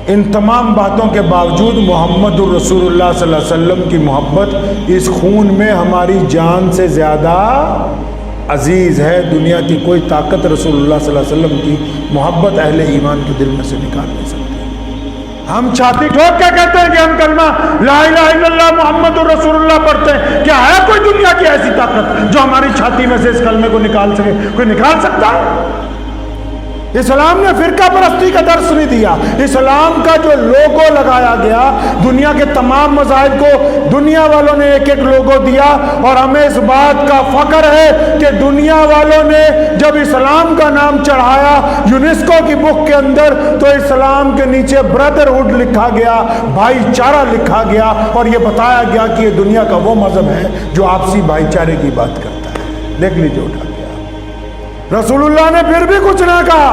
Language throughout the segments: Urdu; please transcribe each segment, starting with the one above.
ان تمام باتوں کے باوجود محمد الرسول اللہ صلی اللہ علیہ وسلم کی محبت اس خون میں ہماری جان سے زیادہ عزیز ہے. دنیا کی کوئی طاقت رسول اللہ صلی اللہ علیہ وسلم کی محبت اہل ایمان کے دل میں سے نکال نہیں سکتی. ہم چھاتی ٹھوک کے کہتے ہیں کہ ہم کلمہ لا الہ الا اللہ محمد الرسول اللہ پڑھتے ہیں. کیا ہے کوئی دنیا کی ایسی طاقت جو ہماری چھاتی میں سے اس کلمے کو نکال سکے؟ کوئی نکال سکتا ہے؟ اسلام نے فرقہ پرستی کا درس نہیں دیا. اسلام کا جو لوگو لگایا گیا، دنیا کے تمام مذاہب کو دنیا والوں نے ایک ایک لوگو دیا، اور ہمیں اس بات کا فخر ہے کہ دنیا والوں نے جب اسلام کا نام چڑھایا یونیسکو کی بک کے اندر، تو اسلام کے نیچے بردرہڈ لکھا گیا، بھائی چارہ لکھا گیا، اور یہ بتایا گیا کہ یہ دنیا کا وہ مذہب ہے جو آپسی بھائی چارے کی بات کرتا ہے. دیکھ لیجیے اٹھا کے. رسول اللہ نے پھر بھی کچھ نہ کہا.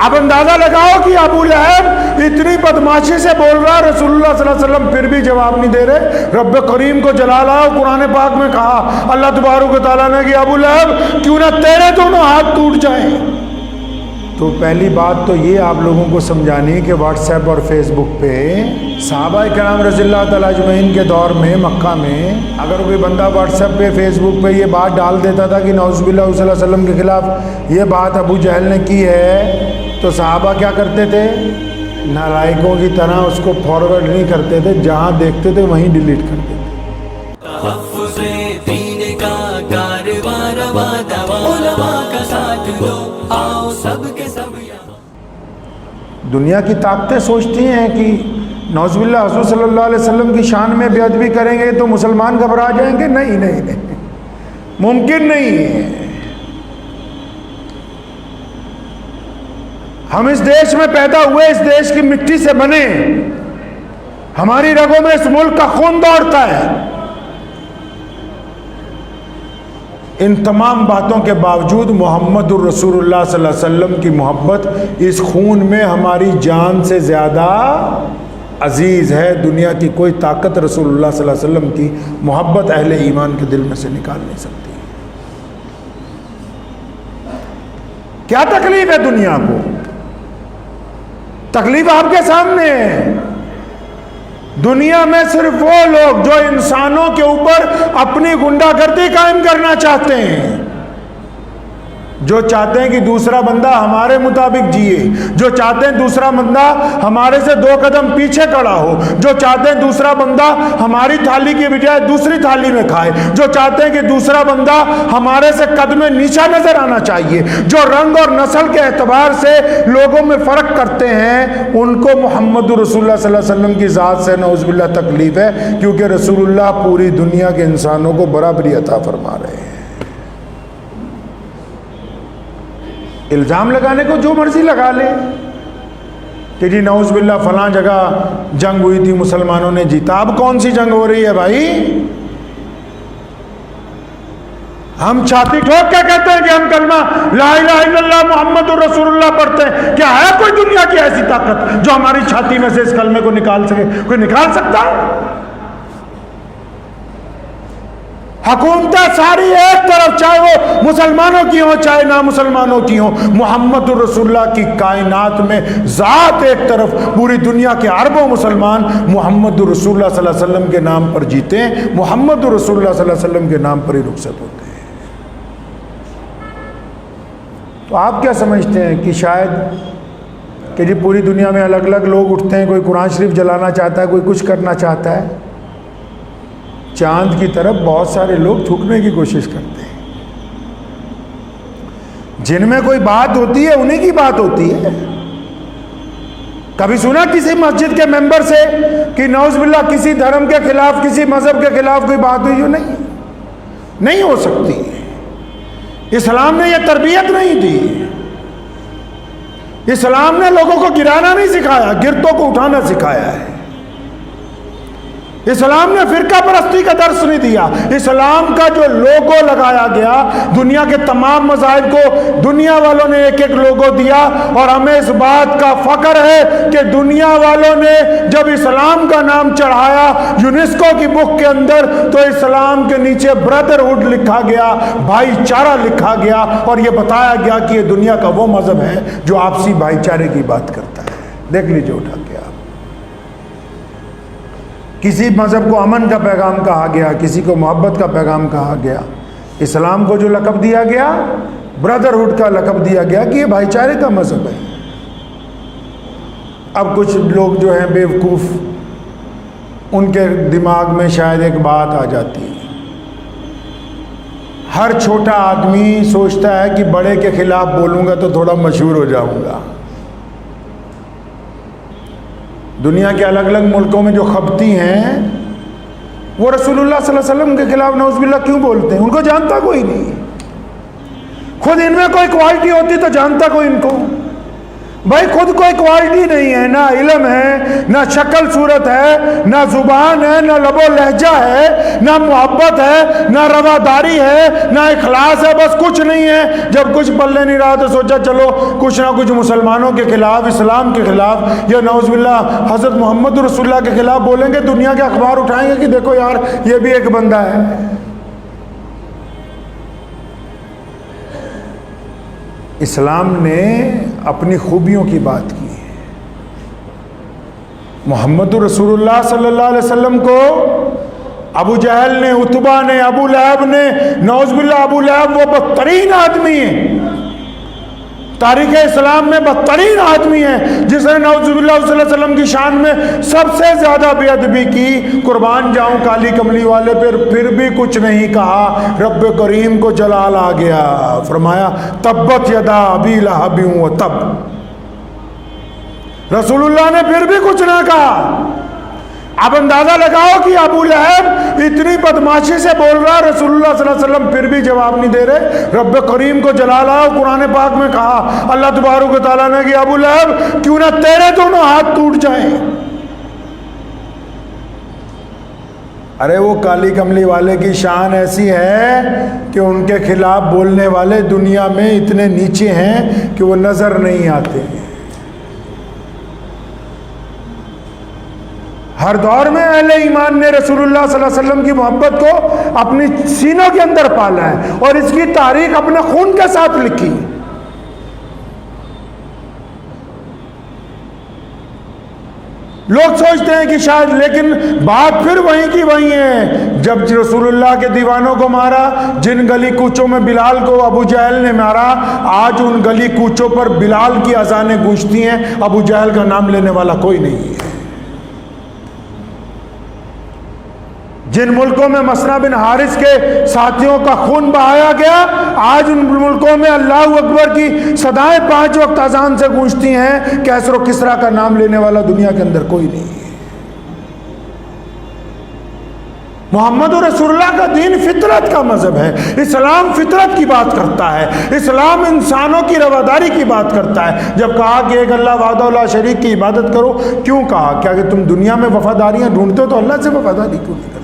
اب اندازہ لگاؤ کہ ابو لہب اتنی بدماشی سے بول رہا، رسول اللہ صلی اللہ علیہ وسلم پھر بھی جواب نہیں دے رہے. رب کریم کو جلال آیا، قرآن پاک میں کہا اللہ تبارک و تعالیٰ نے کہ ابو لہب کیوں نہ تیرے دونوں ہاتھ ٹوٹ جائیں. تو پہلی بات تو یہ آپ لوگوں کو سمجھانی کہ واٹس ایپ اور فیس بک پہ صحابہ کرام رضی اللہ تعالیٰ اجمعین کے دور میں مکہ میں اگر کوئی بندہ واٹس ایپ پہ فیس بک پہ یہ بات ڈال دیتا تھا کہ نعوذ باللہ صلی اللہ علیہ وسلم کے خلاف یہ بات ابو جہل نے کی ہے، تو صحابہ کیا کرتے تھے؟ نالائقوں کی طرح اس کو فارورڈ نہیں کرتے تھے، جہاں دیکھتے تھے وہیں ڈیلیٹ کر دیتے. دنیا کی طاقتیں سوچتی ہیں کہ نعوذ باللہ حضور صلی اللہ علیہ وسلم کی شان میں بے ادبی کریں گے تو مسلمان گھبرا جائیں گے. نہیں نہیں نہیں، ممکن نہیں ہے. ہم اس دیش میں پیدا ہوئے، اس دیش کی مٹی سے بنے، ہماری رگوں میں اس ملک کا خون دوڑتا ہے. ان تمام باتوں کے باوجود محمد الرسول اللہ صلی اللہ علیہ وسلم کی محبت اس خون میں ہماری جان سے زیادہ عزیز ہے. دنیا کی کوئی طاقت رسول اللہ صلی اللہ علیہ وسلم کی محبت اہل ایمان کے دل میں سے نکال نہیں سکتی. کیا تکلیف ہے دنیا کو؟ تکلیف آپ کے سامنے ہے. دنیا میں صرف وہ لوگ جو انسانوں کے اوپر اپنی گنڈا گردی قائم کرنا چاہتے ہیں، جو چاہتے ہیں کہ دوسرا بندہ ہمارے مطابق جیے، جو چاہتے ہیں دوسرا بندہ ہمارے سے 2 قدم پیچھے کھڑا ہو، جو چاہتے ہیں دوسرا بندہ ہماری تھالی کی بجائے دوسری تھالی میں کھائے، جو چاہتے ہیں کہ دوسرا بندہ ہمارے سے قدم نیچا نظر آنا چاہیے، جو رنگ اور نسل کے اعتبار سے لوگوں میں فرق کرتے ہیں، ان کو محمد رسول اللہ صلی اللہ علیہ وسلم کی ذات سے نعوذ باللہ تکلیف ہے، کیونکہ رسول اللہ پوری دنیا کے انسانوں کو برابری عطا فرما رہے ہیں. الزام لگانے کو جو مرضی لگا لے کہ جی نعوذ باللہ فلاں جگہ جنگ ہوئی تھی مسلمانوں نے جیتا. اب کون سی جنگ ہو رہی ہے بھائی؟ ہم چھاتی ٹھوک کے کہتے ہیں کہ ہم کلمہ لا الہ الا اللہ محمد الرسول اللہ پڑھتے ہیں. کیا ہے کوئی دنیا کی ایسی طاقت جو ہماری چھاتی میں سے اس کلمے کو نکال سکے؟ کوئی نکال سکتا ہے؟ حکومتیں ساری ایک طرف، چاہے وہ مسلمانوں کی ہوں چاہے نہ مسلمانوں کی ہوں، محمد الرسول اللہ کی کائنات میں ذات ایک طرف، پوری دنیا کے اربوں مسلمان محمد الرسول اللہ صلی اللہ علیہ وسلم کے نام پر جیتے ہیں، محمد الرسول اللہ صلی اللہ علیہ وسلم کے نام پر ہی رخصت ہوتے ہیں. تو آپ کیا سمجھتے ہیں کہ شاید کہ جی پوری دنیا میں الگ الگ لوگ اٹھتے ہیں، کوئی قرآن شریف جلانا چاہتا ہے، کوئی کچھ کرنا چاہتا ہے، چاند کی طرف بہت سارے لوگ تھوکنے کی کوشش کرتے ہیں. جن میں کوئی بات ہوتی ہے انہیں کی بات ہوتی ہے. کبھی سنا کسی مسجد کے ممبر سے کہ نعوذ باللہ کسی دھرم کے خلاف، کسی مذہب کے خلاف کوئی بات ہوئی؟ جو نہیں ہو سکتی. اسلام نے یہ تربیت نہیں دی. اسلام نے لوگوں کو گرانا نہیں سکھایا، گرتوں کو اٹھانا سکھایا ہے. اسلام نے فرقہ پرستی کا درس نہیں دیا. اسلام کا جو لوگو لگایا گیا، دنیا کے تمام مذاہب کو دنیا والوں نے ایک ایک لوگو دیا، اور ہمیں اس بات کا فخر ہے کہ دنیا والوں نے جب اسلام کا نام چڑھایا یونیسکو کی بک کے اندر، تو اسلام کے نیچے بردرہڈ لکھا گیا، بھائی چارہ لکھا گیا، اور یہ بتایا گیا کہ یہ دنیا کا وہ مذہب ہے جو آپسی بھائی چارے کی بات کرتا ہے. دیکھ لیجئے اٹھا کے آپ. کسی مذہب کو امن کا پیغام کہا گیا, کسی کو محبت کا پیغام کہا گیا. اسلام کو جو لقب دیا گیا بردرہڈ کا لقب دیا گیا کہ یہ بھائی چارے کا مذہب ہے. اب کچھ لوگ جو ہیں بیوقوف, ان کے دماغ میں شاید ایک بات آ جاتی ہے, ہر چھوٹا آدمی سوچتا ہے کہ بڑے کے خلاف بولوں گا تو تھوڑا مشہور ہو جاؤں گا. دنیا کے الگ الگ ملکوں میں جو خبتی ہیں وہ رسول اللہ صلی اللہ علیہ وسلم کے خلاف نعوذ باللہ کیوں بولتے ہیں؟ ان کو جانتا کوئی نہیں. خود ان میں کوئی کوالٹی ہوتی تو جانتا کوئی ان کو. بھائی خود کوئی کوالٹی نہیں ہے, نہ علم ہے, نہ شکل صورت ہے, نہ زبان ہے, نہ لب و لہجہ ہے, نہ محبت ہے, نہ رواداری ہے, نہ اخلاص ہے, بس کچھ نہیں ہے. جب کچھ پلے نہیں رہا تو سوچا چلو کچھ نہ کچھ مسلمانوں کے خلاف, اسلام کے خلاف یا نعوذ باللہ حضرت محمد رسول اللہ کے خلاف بولیں گے. دنیا کے اخبار اٹھائیں گے کہ دیکھو یار یہ بھی ایک بندہ ہے. اسلام نے اپنی خوبیوں کی بات کی ہے. محمد رسول اللہ صلی اللہ علیہ وسلم کو ابو جہل نے, عتبہ نے, ابو لہب نے, نعوذ باللہ ابو لہب وہ بدترین آدمی ہے, تاریخ اسلام میں بدترین آدمی ہے, جس نے نعوذ باللہ صلی اللہ علیہ وسلم کی شان میں سب سے زیادہ بے ادبی کی. قربان جاؤں کالی کملی والے پھر بھی کچھ نہیں کہا. رب کریم کو جلال آ گیا, فرمایا تبت یدا ابی لہب وتب. رسول اللہ نے پھر بھی کچھ نہ کہا. اب اندازہ لگاؤ کہ ابو لہب اتنی بدماشی سے بول رہا, رسول اللہ صلی اللہ علیہ وسلم پھر بھی جواب نہیں دے رہے. رب کریم کو جلال آیا, قرآن پاک میں کہا اللہ تبارک و تعالیٰ نے کہ ابو لہب کیوں نہ تیرے دونوں ہاتھ ٹوٹ جائیں. ارے وہ کالی کملی والے کی شان ایسی ہے کہ ان کے خلاف بولنے والے دنیا میں اتنے نیچے ہیں کہ وہ نظر نہیں آتے. ہر دور میں اہل ایمان نے رسول اللہ صلی اللہ علیہ وسلم کی محبت کو اپنی سینوں کے اندر پالا ہے اور اس کی تاریخ اپنے خون کے ساتھ لکھی. لوگ سوچتے ہیں کہ شاید, لیکن بات پھر وہیں کی وہیں ہے. جب رسول اللہ کے دیوانوں کو مارا, جن گلی کوچوں میں بلال کو ابو جہل نے مارا, آج ان گلی کوچوں پر بلال کی اذانیں گونجتی ہیں, ابو جہل کا نام لینے والا کوئی نہیں ہے. جن ملکوں میں مسنا بن حارث کے ساتھیوں کا خون بہایا گیا, آج ان ملکوں میں اللہ اکبر کی صدائیں 5 وقت اذان سے گونجتی ہیں. کیسر و کسرا کا نام لینے والا دنیا کے اندر کوئی نہیں ہے. محمد رسول اللہ کا دین فطرت کا مذہب ہے. اسلام فطرت کی بات کرتا ہے, اسلام انسانوں کی رواداری کی بات کرتا ہے. جب کہا کہ ایک اللہ وحدہ لا شریک کی عبادت کرو, کیوں کہا؟ کیا کہ تم دنیا میں وفاداریاں ڈھونڈتے ہو تو اللہ سے وفاداری کیوں نہیں کرتے؟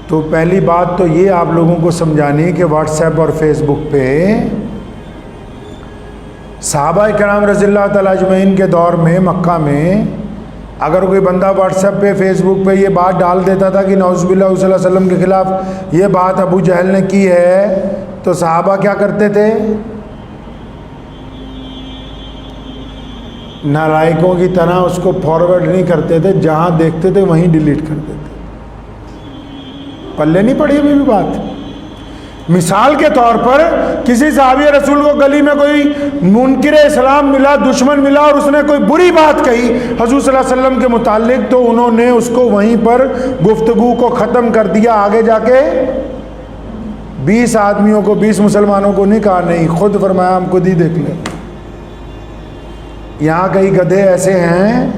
تو پہلی بات تو یہ آپ لوگوں کو سمجھانی کہ واٹس ایپ اور فیس بک پہ صحابہ کرام رضی اللہ تعالیٰ اجمعین کے دور میں مکہ میں اگر کوئی بندہ واٹس ایپ پہ فیس بک پہ یہ بات ڈال دیتا تھا کہ نعوذ باللہ صلی اللہ علیہ وسلم کے خلاف یہ بات ابو جہل نے کی ہے, تو صحابہ کیا کرتے تھے؟ نالائقوں کی طرح اس کو فارورڈ نہیں کرتے تھے, جہاں دیکھتے تھے وہیں ڈیلیٹ کر دیتے. پلے نہیں پڑی ابھی بھی بات. مثال کے طور پر کسی صحابی رسول کو گلی میں کوئی منکر اسلام ملا, دشمن ملا, اور اس نے کوئی بری بات کہی حضور صلی اللہ علیہ وسلم کے متعلق, تو انہوں نے اس کو وہیں پر گفتگو کو ختم کر دیا. آگے جا کے 20 آدمیوں کو, 20 مسلمانوں کو نہیں کہا, نہیں, خود فرمایا ہم خود ہی دیکھ لیں. یہاں کئی گدھے ایسے ہیں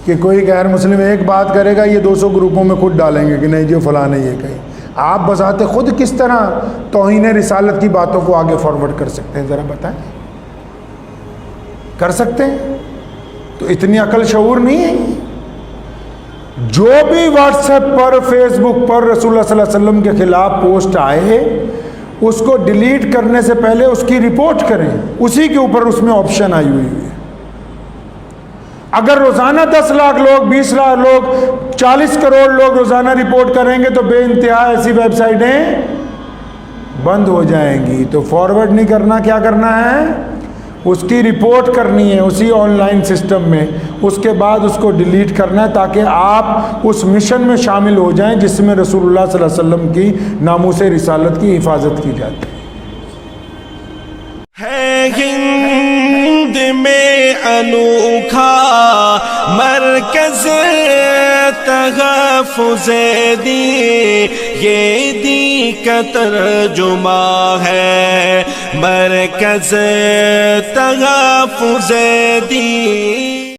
کہ کوئی غیر مسلم ایک بات کرے گا, یہ 200 گروپوں میں خود ڈالیں گے کہ نہیں جو فلاں نے یہ کہی. آپ بذات خود کس طرح توہین رسالت کی باتوں کو آگے فارورڈ کر سکتے ہیں؟ ذرا بتائیں, کر سکتے ہیں؟ تو اتنی عقل شعور نہیں ہے. جو بھی واٹس ایپ پر, فیس بک پر رسول اللہ صلی اللہ علیہ وسلم کے خلاف پوسٹ آئے, اس کو ڈیلیٹ کرنے سے پہلے اس کی رپورٹ کریں. اسی کے اوپر اس میں آپشن آئی ہوئی ہے. اگر روزانہ 10 لاکھ لوگ, 20 لاکھ لوگ, 40 کروڑ لوگ روزانہ رپورٹ کریں گے تو بے انتہا ایسی ویب سائٹیں بند ہو جائیں گی تو فارورڈ نہیں کرنا، کیا کرنا ہے؟ اس کی رپورٹ کرنی ہے اسی آن لائن سسٹم میں، اس کے بعد اس کو ڈیلیٹ کرنا ہے تاکہ آپ اس مشن میں شامل ہو جائیں جس میں رسول اللہ صلی اللہ علیہ وسلم کی ناموس رسالت کی حفاظت کی جاتی ہے ہند میں انوکھا مرکز تحفظ دین، یہ دین کا ترجمہ ہے مرکز تحفظ دین۔